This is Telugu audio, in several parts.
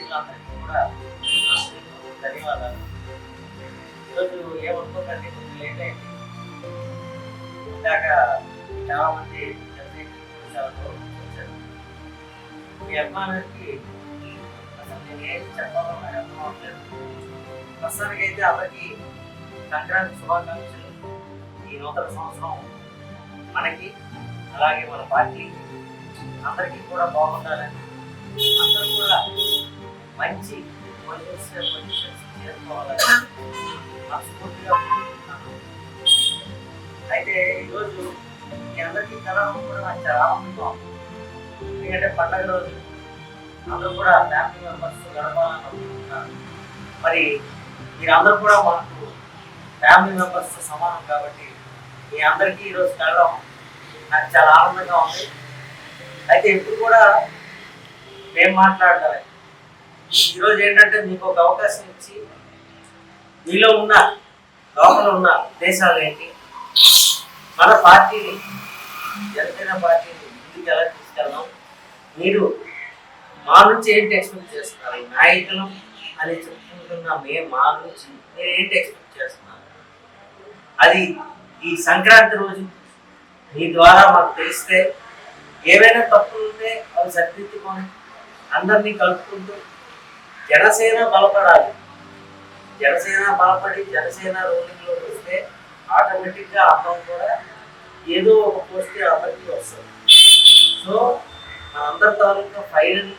సభ్యులందరికీ కూడా ధన్యవాదాలు. ఈరోజు ఏమనుకోకండి, కొంచెం లేట్ అయింది. ఇందాక చాలా మంది వచ్చారు. మీ అభిమానానికి అసలు నేను ఏం చెప్పాలో నాకు అర్థం అవ్వట్లేదు. ప్రస్తుతానికి అయితే అందరికీ సంక్రాంతి శుభాకాంక్షలు. ఈ నూతన సంవత్సరం మనకి అలాగే మన పార్టీకి అందరికీ కూడా బాగుండాలని, అందరూ కూడా మంచి పొజిషన్స్ చేసుకోవాలని మనస్ఫూర్తిగా కోరుకుంటున్నాను. అయితే ఈరోజు మీ అందరికీ కలవడం కూడా నాకు చాలా ఆనందంగా ఉంది. ఎందుకంటే పండగ రోజు అందరూ కూడా ఫ్యామిలీ మెంబర్స్ గడపాలని అనుకుంటున్నాను. మరి మీరందరూ కూడా మనకు ఫ్యామిలీ మెంబర్స్ సమానం కాబట్టి మీ అందరికీ ఈరోజు కలవడం నాకు చాలా ఆనందంగా ఉంది. అయితే ఇప్పుడు కూడా మేము మాట్లాడాలి. ఈరోజు ఏంటంటే మీకు ఒక అవకాశం ఇచ్చి మీలో ఉన్న లోపల ఉన్న ఉద్దేశాలు ఏంటి, మన పార్టీని జనసేన పార్టీని ముందుకు ఎలా తీసుకెళ్దాం, మీరు మా నుంచి ఏంటి ఎక్స్పెక్ట్ చేస్తున్నారు, నాయకులు అని చెప్పుకుంటున్న మేము మా నుంచి మీరు ఏంటి ఎక్స్పెక్ట్ చేస్తున్నారు, అది ఈ సంక్రాంతి రోజు మీ ద్వారా మాకు తెలిస్తే ఏవైనా తప్పులు ఉంటే అవి సరిదిద్దుకొని అందరినీ కలుపుకుంటూ జనసేన బలపడాలి. జనసేన బలపడి జనసేన రోలింగ్లో వస్తే ఆటోమేటిక్గా అందరం కూడా ఏదో ఒక పోస్ట్ అందరికీ వస్తుంది. సో మనందరి తాలూకా ఫైనల్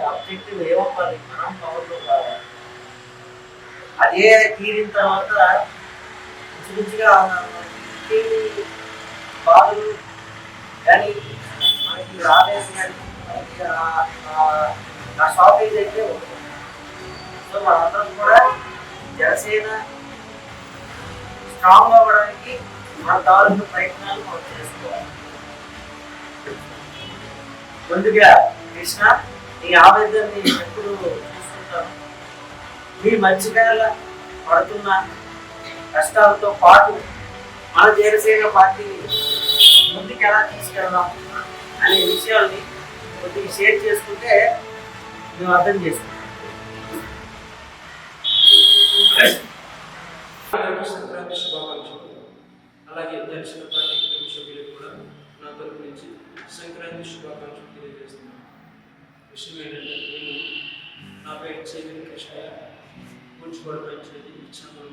ఆబ్జెక్టివ్ ఏమవ్వాలి, మనం పవర్లో కావాలి. అదే తీరిన తర్వాత మంచిగా బాధలు కానీ మనకి రాలేదు, కానీ మనకి ఆ షార్టేజ్ అయితే ఉంటుంది. సో మనందరం కూడా జనసేన స్ట్రాంగ్ అవ్వడానికి మన తాలూకు ప్రయత్నాలు మనం చేసుకోవాలి. ముందుగా కృష్ణ, నీ ఆవేదనని ఎప్పుడు చూస్తుంటాను. మీ మంచిగా పడుతున్న కష్టాలతో పాటు మన జనసేన పార్టీని ముందుకు ఎలా తీసుకెళ్దాం అనే విషయాల్ని కొద్దిగా షేర్ చేసుకుంటే మేము అర్థం చేసుకుంటాం. సంక్రాంతి శుభాకాంక్షలు. అలాగే జనసేన పార్టీ కుటుంబ సభ్యులకు కూడా నా తరపు నుంచి సంక్రాంతి శుభాకాంక్షలు తెలియజేస్తున్నాను. విషయం ఏంటంటే, నా పేరు చేతి కృష్ణయ్య, కూర్చుకోవడం పంచేది ఇచ్చామూరు.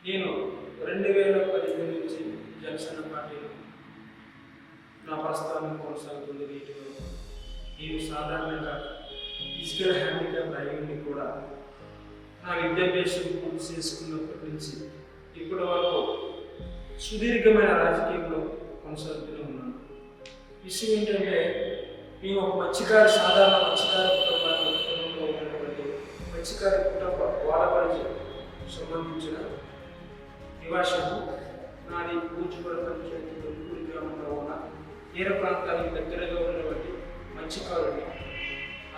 నేను 2015 నుంచి జనసేన పార్టీలో నా ప్రస్థానం కొనసాగుతుంది. వీటిలో నేను సాధారణంగా ఫిజికల్ హ్యాండిక్యాప్ అయ్యింది కూడా నా విద్యాభ్యాసం పూర్తి చేసుకున్నప్పటి నుంచి ఇప్పటి వరకు సుదీర్ఘమైన రాజకీయంలో కొనసాగుతూనే ఉన్నాను. విషయం ఏంటంటే, మేము ఒక సాధారణ మత్స్యకార కుటుంబంలో ఉన్నటువంటి మత్స్యకార కుటుంబ వాడపడి సంబంధించిన నివాసము. నాది కూచిపూడి పంచాయతీ దొంగూరి గ్రామంలో ఉన్న తీర ప్రాంతానికి దగ్గరగా ఉన్నటువంటి మత్స్యకారుని.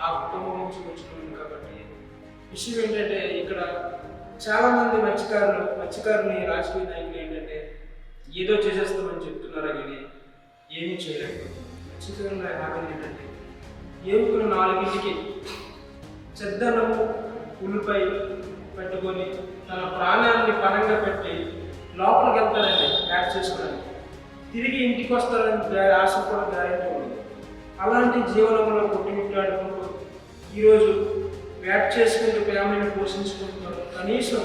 ఆ కుటుంబం నుంచి వచ్చినాను కాబట్టి విషయం ఏంటంటే, ఇక్కడ చాలామంది మత్స్యకారుని రాజకీయ నాయకులు ఏంటంటే ఏదో చేసేస్తామని చెప్తున్నారు, కానీ ఏమీ చేయలేకపోతున్నారు. మత్స్యకారుల హామీ ఏంటంటే, ఏవుకులు 4కి చెద్దనము ఉల్లిపై పెట్టుకొని తన ప్రాణాన్ని పరంగా పెట్టి లోపలికి వెళ్తారండి యాడ్ చేసుకోవడానికి. తిరిగి ఇంటికి వస్తారని ఆశ కూడా గ్యారెంటీ ఉంది. అలాంటి జీవనంలో పుట్టిమిట్లాడుకుంటూ ఈరోజు వ్యాట్ చేసుకుంటూ ఫ్యామిలీని పోషించుకుంటున్నారు. కనీసం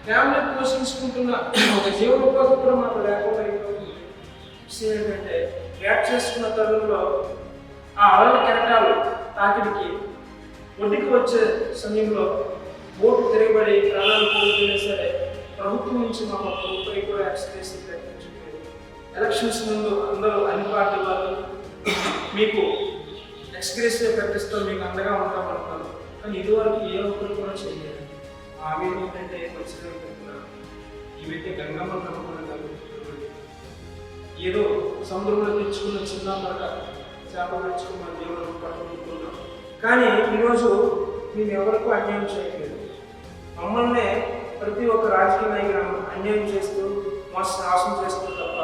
ఫ్యామిలీ పోషించుకుంటున్న ఒక జీవనోపాధి కూడా మాకు లేకుండా అయిపోతుంది. విషయం ఏంటంటే, వ్యాట్ చేసుకున్న తరుణంలో ఆ అలల కెరటాలు తాకిడికి ఒడ్డుకి వచ్చే సమయంలో ఓటు తిరగబడి ప్రాణాలు కోల్పోయినా సరే ప్రభుత్వం నుంచి మాకు రూపాయి కూడా ఎక్స్ప్రెషన్ ప్రకటించలేదు. ఎలక్షన్స్ ముందు అందరూ అన్ని పార్టీ వాళ్ళు మీకు ఎక్స్ప్రెషన్ ప్రకటిస్తాం, మీకు అండగా ఉంటాం అనుకున్నాను. కానీ ఇదివరకు ఏ ఒక్కరు కూడా చేయలేదు. ఆమె ఏంటంటే మంచిగా పెట్టుకున్నారు. ఇవైతే గంగమ్మ నమ్మకం ఏదో సముద్రంలో తెచ్చుకున్న చిన్న పడక చేపలు తెచ్చుకున్న దేవుడు పట్టుకుంటున్నాం. కానీ ఈరోజు మేము ఎవరికూ అన్యాయం చేయట్లేదు. మమ్మల్ని ప్రతి ఒక్క రాజకీయ నాయకుడు అన్యాయం చేస్తూ మా శాసనం చేస్తూ తప్ప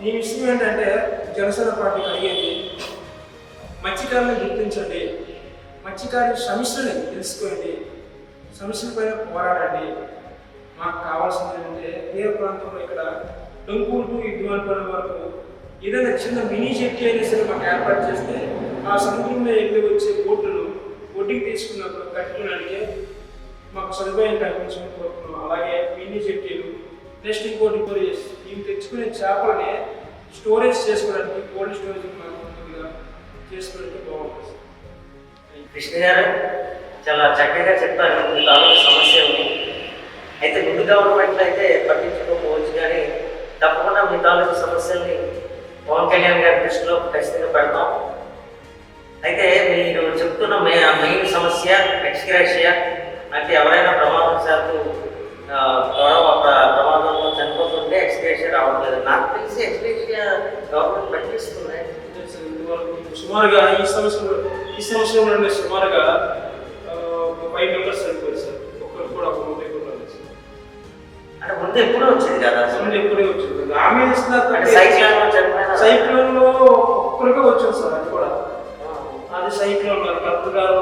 మీ విషయం ఏంటంటే, జనసేన పార్టీకి అడిగేది మత్స్యకారులను గుర్తించండి, మత్స్యకారుల సమస్యలని తెలుసుకోండి, సమస్యల పైన పోరాడండి. మాకు కావాల్సింది ఏంటంటే తీర ప్రాంతంలో ఇక్కడ టంకూరు టు ఇడ్డుమల్పల్లి వరకు ఏదైనా చిన్న మినీ జెట్టి అయినా సరే మాకు ఏర్పాటు చేస్తే ఆ సముద్రంలో వెళ్ళి వచ్చే బోట్లను ఒడ్డుకి తీసుకున్నప్పుడు కట్టుకోవడానికి మాకు సదుపాయం కల్పించమని కోరుకున్నాం. అలాగే మినీ జెట్టీలు, నెక్స్ట్ ఇంకోటి ఇవి తెచ్చుకునే చేపలని స్టోరేజ్ చేసుకోవడానికి కోల్డ్ స్టోరేజ్ చేసుకోవడానికి బాగుంటుంది. కృష్ణ గారు చాలా చక్కగా చెప్పారు మీ తాలూకు సమస్య ఉంది. అయితే ముందు గవర్నమెంట్లో అయితే పట్టించుకోకపోవచ్చు, కానీ తప్పకుండా మీ తాలూకు సమస్యల్ని పవన్ కళ్యాణ్ గారి దృష్టిలో ఖచ్చితంగా పెడతాం. అయితే మీరు చెప్తున్న మెయిన్ సమస్య ఎక్స్గ్రేషియా, అంటే ఎవరైనా ప్రమాదవశాత్తు ప్రమాదంలో చనిపోతుంటే ఎక్స్గ్రేషియా రావట్లేదు. నాకు తెలిసి ఎక్స్గ్రేషియా గవర్నమెంట్ పనిచేస్తుంది. సుమారుగా ఈ సంవత్సరంలో సుమారుగా 5 మెంబర్స్ చనిపోయారు సార్. ఒక్కరు కూడా అంటే ముందు ఎప్పుడూ వచ్చింది కదా, ముందు ఎప్పుడే వచ్చింది. ఆమె సైక్లోన్లో ఒక్కరికే వచ్చింది సార్. అది కూడా అది సైక్లోన్ కలెక్టర్ గారు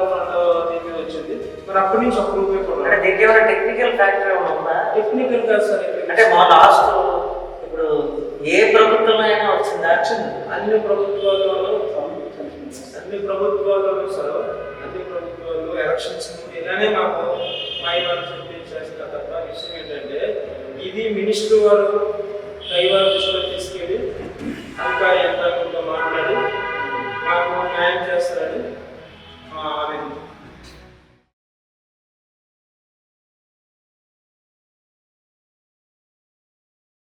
దీని వచ్చింది. మరి అప్పటి నుంచి ఒక్క రూపాయి కూడా దీనికి ఏమైనా టెక్నికల్ ఫ్యాక్టర్ ఏమైనా ఉందా? టెక్నికల్ కాదు సార్. అంటే మా లాస్ట్ ఇప్పుడు ఏ ప్రభుత్వం అయినా వచ్చిందా? అన్ని ప్రభుత్వాల్లో సార్, అన్ని ప్రభుత్వాల్లో ఎలక్షన్స్ ఇలానే మాకు మాయవారు చేస్తారు తప్ప విషయం ఏంటంటే ఇది మినిస్టర్ వారు దైవాల దృష్టిలో తీసుకెళ్ళి అధికార యంత్రాంగం